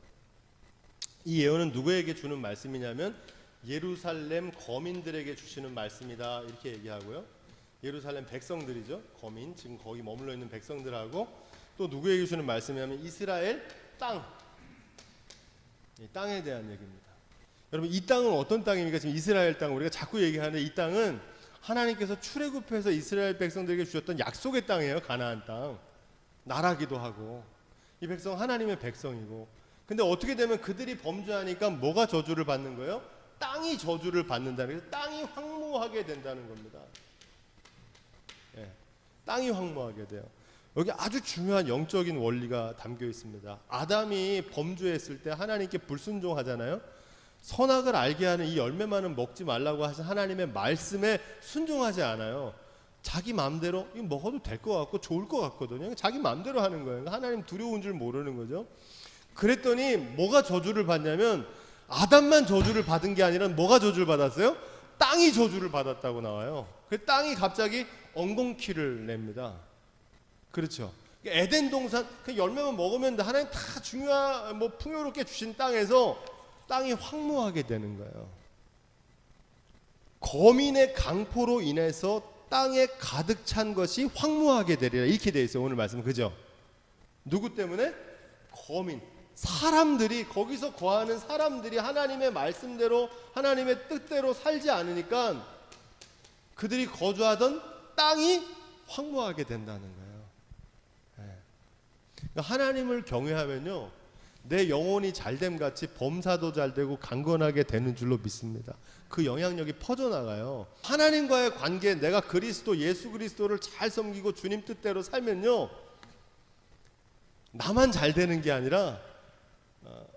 이 예언은 누구에게 주는 말씀이냐면 예루살렘 거민들에게 주시는 말씀이다 이렇게 얘기하고요. 예루살렘 백성들이죠. 거민, 지금 거기 머물러 있는 백성들하고, 또 누구에게 주는 말씀이냐면 이스라엘 땅, 이 땅에 대한 얘기입니다. 여러분, 이 땅은 어떤 땅입니까? 지금 이스라엘 땅, 우리가 자꾸 얘기하는 이 땅은 하나님께서 출애굽해서 이스라엘 백성들에게 주셨던 약속의 땅이에요. 가나안 땅. 나라기도 하고, 이 백성 하나님의 백성이고. 근데 어떻게 되면 그들이 범죄하니까 뭐가 저주를 받는 거예요? 땅이 저주를 받는다는 거예요. 땅이 황무하게 된다는 겁니다. 예, 땅이 황무하게 돼요. 여기 아주 중요한 영적인 원리가 담겨 있습니다. 아담이 범죄했을 때 하나님께 불순종하잖아요. 선악을 알게 하는 이 열매만은 먹지 말라고 하신 하나님의 말씀에 순종하지 않아요. 자기 마음대로 이거 먹어도 될 것 같고 좋을 것 같거든요. 자기 마음대로 하는 거예요. 하나님 두려운 줄 모르는 거죠. 그랬더니 뭐가 저주를 받냐면, 아담만 저주를 받은 게 아니라 뭐가 저주를 받았어요? 땅이 저주를 받았다고 나와요. 그 땅이 갑자기 엉겅퀴를 냅니다. 그렇죠. 에덴 동산 그 열매만 먹으면 하나님 다 중요한 풍요롭게 주신 땅에서 땅이 황무하게 되는 거예요. 거민의 강포로 인해서 땅에 가득 찬 것이 황무하게 되리라, 이렇게 돼 있어요. 오늘 말씀, 그죠? 누구 때문에? 거민, 사람들이, 거기서 거하는 사람들이 하나님의 말씀대로 하나님의 뜻대로 살지 않으니까 그들이 거주하던 땅이 황무하게 된다는 거예요. 하나님을 경외하면요, 내 영혼이 잘됨 같이 범사도 잘되고 강건하게 되는 줄로 믿습니다. 그 영향력이 퍼져나가요. 하나님과의 관계, 내가 그리스도, 예수 그리스도를 잘 섬기고 주님 뜻대로 살면요, 나만 잘 되는 게 아니라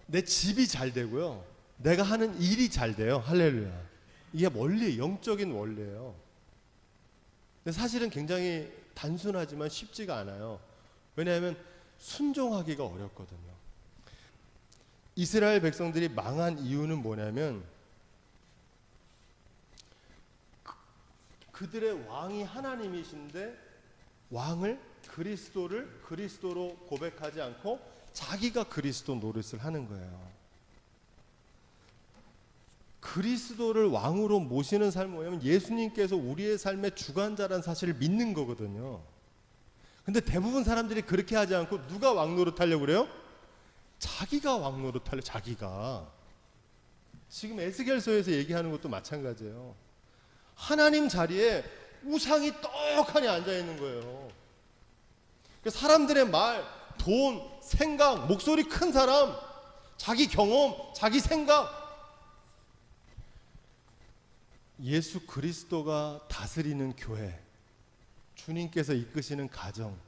내 집이 잘 되고요, 내가 하는 일이 잘 돼요. 할렐루야. 이게 원리, 영적인 원리예요. 근데 사실은 굉장히 단순하지만 쉽지가 않아요. 왜냐하면 순종하기가 어렵거든요. 이스라엘 백성들이 망한 이유는 뭐냐면, 그들의 왕이 하나님이신데 왕을, 그리스도를 그리스도로 고백하지 않고 자기가 그리스도 노릇을 하는 거예요. 그리스도를 왕으로 모시는 삶은 뭐냐면, 예수님께서 우리의 삶의 주관자라는 사실을 믿는 거거든요. 근데 대부분 사람들이 그렇게 하지 않고 누가 왕 노릇하려고 그래요? 자기가 왕 노릇하려. 자기가. 지금 에스겔서에서 얘기하는 것도 마찬가지예요. 하나님 자리에 우상이 떡하니 앉아 있는 거예요. 사람들의 말, 돈, 생각, 목소리 큰 사람, 자기 경험, 자기 생각. 예수 그리스도가 다스리는 교회, 주님께서 이끄시는 가정,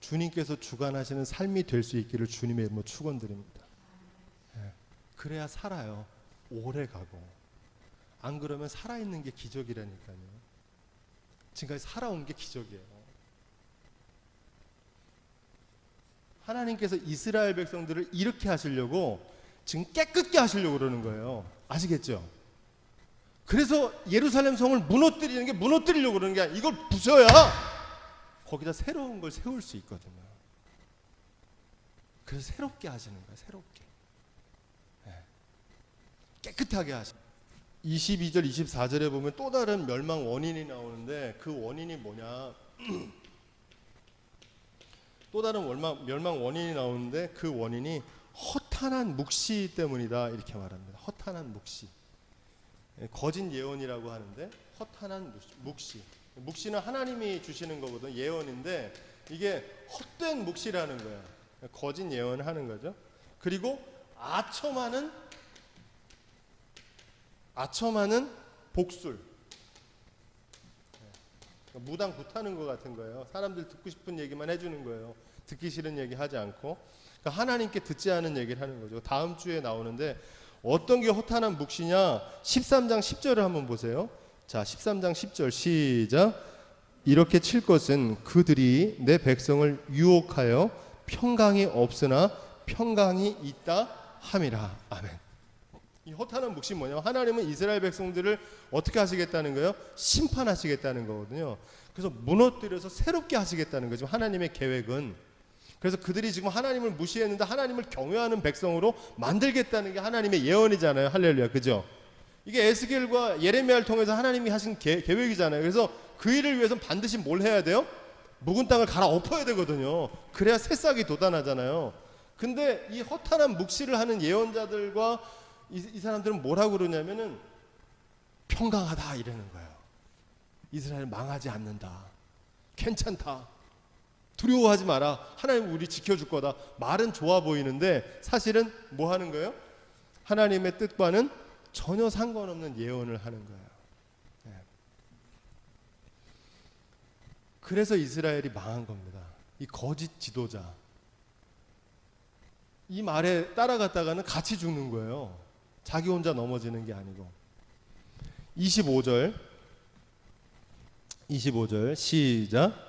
주님께서 주관하시는 삶이 될 수 있기를 주님의 이름으로 축원드립니다. 그래야 살아요. 오래 가고. 안 그러면 살아있는 게 기적이라니까요. 지금까지 살아온 게 기적이에요. 하나님께서 이스라엘 백성들을 이렇게 하시려고 지금 깨끗게 하시려고 그러는 거예요. 아시겠죠? 그래서 예루살렘 성을 무너뜨리는 게, 무너뜨리려고 그러는 게 아니라 이걸 부숴야 거기다 새로운 걸 세울 수 있거든요. 그래서 새롭게 하시는 거예요. 새롭게. 깨끗하게 하시는. 22절 24절에 보면 또 다른 멸망 원인이 나오는데, 그 원인이 뭐냐, 또 다른 멸망 원인이 나오는데, 그 원인이 허탄한 묵시 때문이다, 이렇게 말합니다. 허탄한 묵시, 거짓 예언이라고 하는데, 허탄한 묵시. 묵시는 하나님이 주시는 거거든, 예언인데 이게 헛된 묵시라는 거야. 거짓 예언하는 거죠. 그리고 아첨하는 복술, 무당 굿하는 것 같은 거예요. 사람들 듣고 싶은 얘기만 해주는 거예요. 듣기 싫은 얘기 하지 않고. 그러니까 하나님께 듣지 않은 얘기를 하는 거죠. 다음 주에 나오는데, 어떤 게 허탄한 묵시냐, 13장 10절을 한번 보세요. 자, 13장 10절 시작. 이렇게 칠 것은 그들이 내 백성을 유혹하여 평강이 없으나 평강이 있다 함이라. 아멘. 이 허탄한 묵시 뭐냐면, 하나님은 이스라엘 백성들을 어떻게 하시겠다는 거예요? 심판하시겠다는 거거든요. 그래서 무너뜨려서 새롭게 하시겠다는 거죠. 하나님의 계획은. 그래서 그들이 지금 하나님을 무시했는데 하나님을 경외하는 백성으로 만들겠다는 게 하나님의 예언이잖아요. 할렐루야. 그죠? 이게 에스겔과 예레미야를 통해서 하나님이 하신 계획이잖아요. 그래서 그 일을 위해서는 반드시 뭘 해야 돼요? 묵은 땅을 갈아 엎어야 되거든요. 그래야 새싹이 돋아나잖아요. 근데 이 허탄한 묵시를 하는 예언자들과 이 사람들은 뭐라고 그러냐면은 평강하다 이러는 거예요. 이스라엘 망하지 않는다. 괜찮다. 두려워하지 마라. 하나님 우리 지켜줄 거다. 말은 좋아 보이는데 사실은 뭐 하는 거예요? 하나님의 뜻과는 전혀 상관없는 예언을 하는 거예요. 네. 그래서 이스라엘이 망한 겁니다. 이 거짓 지도자. 이 말에 따라갔다가는 같이 죽는 거예요. 자기 혼자 넘어지는 게 아니고. 25절 시작.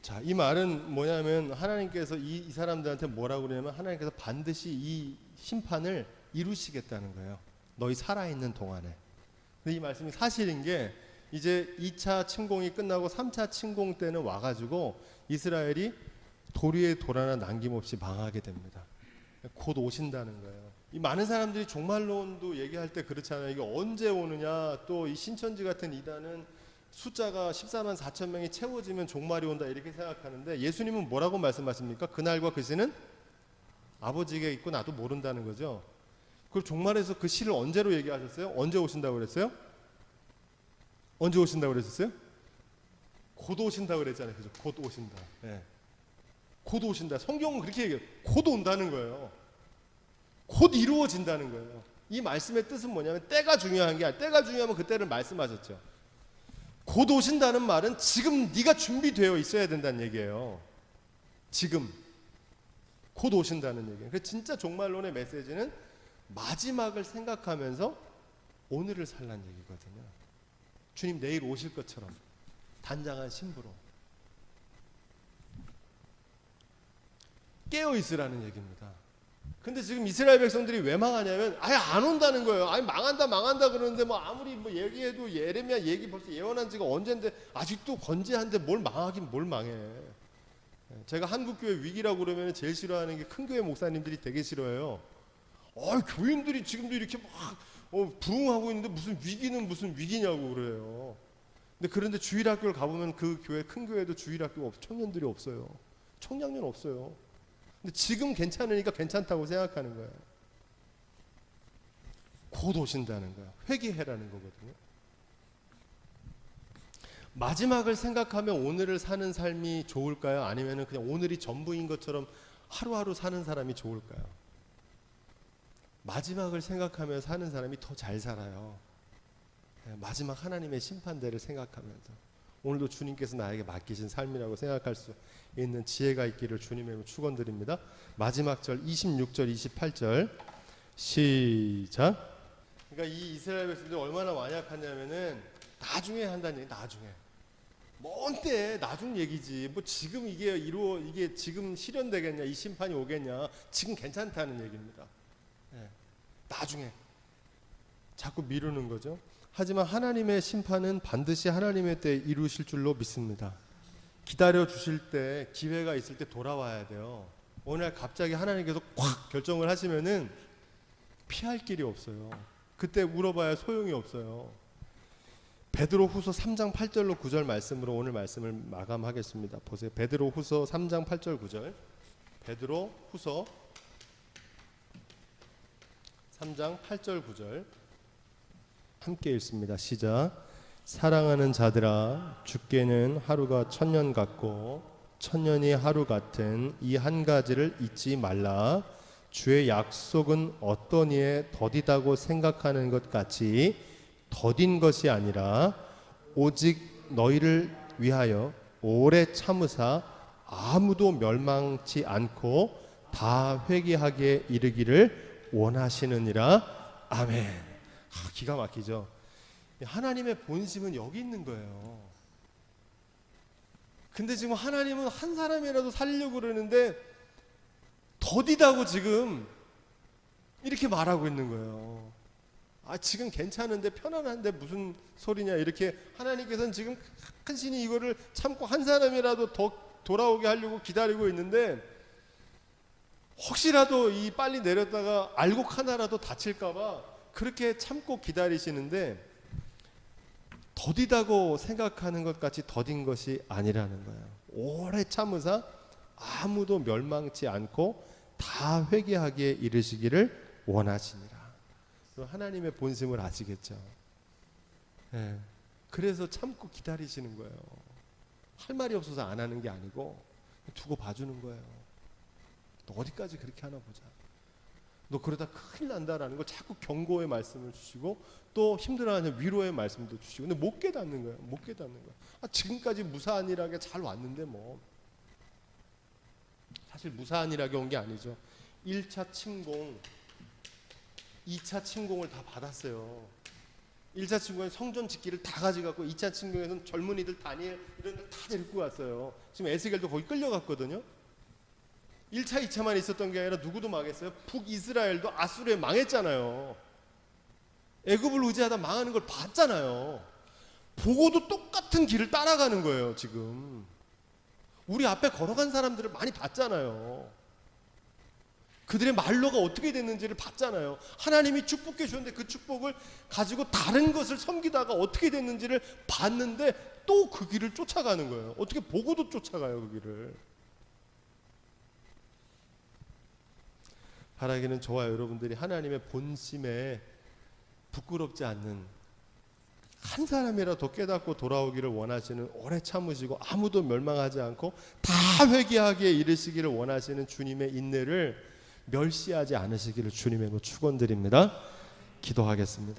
자, 이 말은 뭐냐면 하나님께서 이 사람들한테 뭐라고 그러냐면 하나님께서 반드시 이 심판을 이루시겠다는 거예요. 너희 살아있는 동안에. 근데 이 말씀이 사실인 게 이제 2차 침공이 끝나고 3차 침공 때는 와가지고 이스라엘이 도리에 돌아나 남김없이 망하게 됩니다. 곧 오신다는 거예요. 이 많은 사람들이 종말론도 얘기할 때 그렇잖아요. 이게 언제 오느냐, 또 이 신천지 같은 이단은 숫자가 14만 4천 명이 채워지면 종말이 온다 이렇게 생각하는데 예수님은 뭐라고 말씀하십니까? 그날과 그 시는 아버지에게 있고 나도 모른다는 거죠. 그리고 종말에서 그 시를 언제로 얘기하셨어요? 언제 오신다고 그랬어요? 언제 오신다고 그랬었어요? 곧 오신다고 그랬잖아요. 그죠? 곧 오신다. 네. 곧 오신다. 성경은 그렇게 얘기해요. 곧 온다는 거예요. 곧 이루어진다는 거예요. 이 말씀의 뜻은 뭐냐면 때가 중요한 게 아니라 때가 중요하면 그때를 말씀하셨죠. 곧 오신다는 말은 지금 네가 준비되어 있어야 된다는 얘기예요. 지금 곧 오신다는 얘기예요. 그래서 진짜 종말론의 메시지는 마지막을 생각하면서 오늘을 살라는 얘기거든요. 주님 내일 오실 것처럼 단장한 신부로 깨어 있으라는 얘기입니다. 근데 지금 이스라엘 백성들이 왜 망하냐면 아예 안 온다는 거예요. 아니 망한다 그러는데 뭐 아무리 뭐 얘기해도 예레미야 얘기 벌써 예언한 지가 언젠데 아직도 건재한데 뭘 망하긴 뭘 망해. 제가 한국교회 위기라고 그러면 제일 싫어하는 게 큰 교회 목사님들이 되게 싫어해요. 교인들이 지금도 이렇게 막 부흥하고 있는데 무슨 위기는 무슨 위기냐고 그래요. 그런데 주일학교를 가보면 그 교회 큰 교회도 주일학교가 청년들이 없어요. 청량년 없어요. 근데 지금 괜찮으니까 괜찮다고 생각하는 거예요. 곧 오신다는 거예요. 회개해라는 거거든요. 마지막을 생각하며 오늘을 사는 삶이 좋을까요? 아니면 그냥 오늘이 전부인 것처럼 하루하루 사는 사람이 좋을까요? 마지막을 생각하며 사는 사람이 더 잘 살아요. 마지막 하나님의 심판대를 생각하면서 오늘도 주님께서 나에게 맡기신 삶이라고 생각할 수 있는 지혜가 있기를 주님의 축원드립니다. 마지막 절 26절 28절 시작. 그러니까 이 이스라엘 백성들이 얼마나 완약하냐면은 나중에 한다는 얘기. 나중에 먼 때 나중 얘기지. 뭐 지금 이게 지금 실현되겠냐? 이 심판이 오겠냐? 지금 괜찮다는 얘기입니다. 나중에 자꾸 미루는 거죠. 하지만 하나님의 심판은 반드시 하나님의 때에 이루실 줄로 믿습니다. 기다려 주실 때 기회가 있을 때 돌아와야 돼요. 어느 날 갑자기 하나님께서 콱 결정을 하시면은 피할 길이 없어요. 그때 울어봐야 소용이 없어요. 베드로후서 3장 8절로 9절 말씀으로 오늘 말씀을 마감하겠습니다. 보세요. 베드로후서 3장 8절 9절. 베드로후서 3장 8절 9절 함께 읽습니다. 시작. 사랑하는 자들아, 주께는 하루가 천년 같고 천년이 하루 같은 이 한 가지를 잊지 말라. 주의 약속은 어떤 이에 더디다고 생각하는 것 같이 더딘 것이 아니라 오직 너희를 위하여 오래 참으사 아무도 멸망치 않고 다 회개하게 이르기를 원하시느니라. 아멘. 기가 막히죠. 하나님의 본심은 여기 있는 거예요. 근데 지금 하나님은 한 사람이라도 살리려고 그러는데 더디다고 지금 이렇게 말하고 있는 거예요. 지금 괜찮은데 편안한데 무슨 소리냐 이렇게 하나님께서는 지금 간신히 이거를 참고 한 사람이라도 더 돌아오게 하려고 기다리고 있는데 혹시라도 이 빨리 내렸다가 알곡 하나라도 다칠까봐 그렇게 참고 기다리시는데 더디다고 생각하는 것 같이 더딘 것이 아니라는 거예요. 오래 참으사 아무도 멸망치 않고 다 회개하기에 이르시기를 원하시니라. 하나님의 본심을 아시겠죠. 예. 그래서 참고 기다리시는 거예요. 할 말이 없어서 안 하는 게 아니고 두고 봐주는 거예요. 너 어디까지 그렇게 하나 보자. 너 그러다 큰일 난다라는 걸 자꾸 경고의 말씀을 주시고 또 힘들어하는 위로의 말씀도 주시고, 근데 못 깨닫는 거예요. 못 깨닫는 거예요. 지금까지 무사한 일하게 잘 왔는데 뭐. 사실 무사한 일하게 온 게 아니죠. 1차 침공, 2차 침공을 다 받았어요. 1차 침공에 성전 짓기를 다 가져갔고 2차 침공에서는 젊은이들 다니엘 이런 데 다 데리고 왔어요. 지금 에스겔도 거기 끌려갔거든요. 1차, 2차만 있었던 게 아니라 누구도 망했어요. 북이스라엘도 아수르에 망했잖아요. 애굽을 의지하다 망하는 걸 봤잖아요. 보고도 똑같은 길을 따라가는 거예요. 지금 우리 앞에 걸어간 사람들을 많이 봤잖아요. 그들의 말로가 어떻게 됐는지를 봤잖아요. 하나님이 축복해 주셨는데 그 축복을 가지고 다른 것을 섬기다가 어떻게 됐는지를 봤는데 또 그 길을 쫓아가는 거예요. 어떻게 보고도 쫓아가요, 그 길을. 바라기는 저와 여러분들이 하나님의 본심에 부끄럽지 않는, 한 사람이라도 깨닫고 돌아오기를 원하시는, 오래 참으시고 아무도 멸망하지 않고 다 회개하기에 이르시기를 원하시는 주님의 인내를 멸시하지 않으시기를 주님의 축원드립니다. 기도하겠습니다.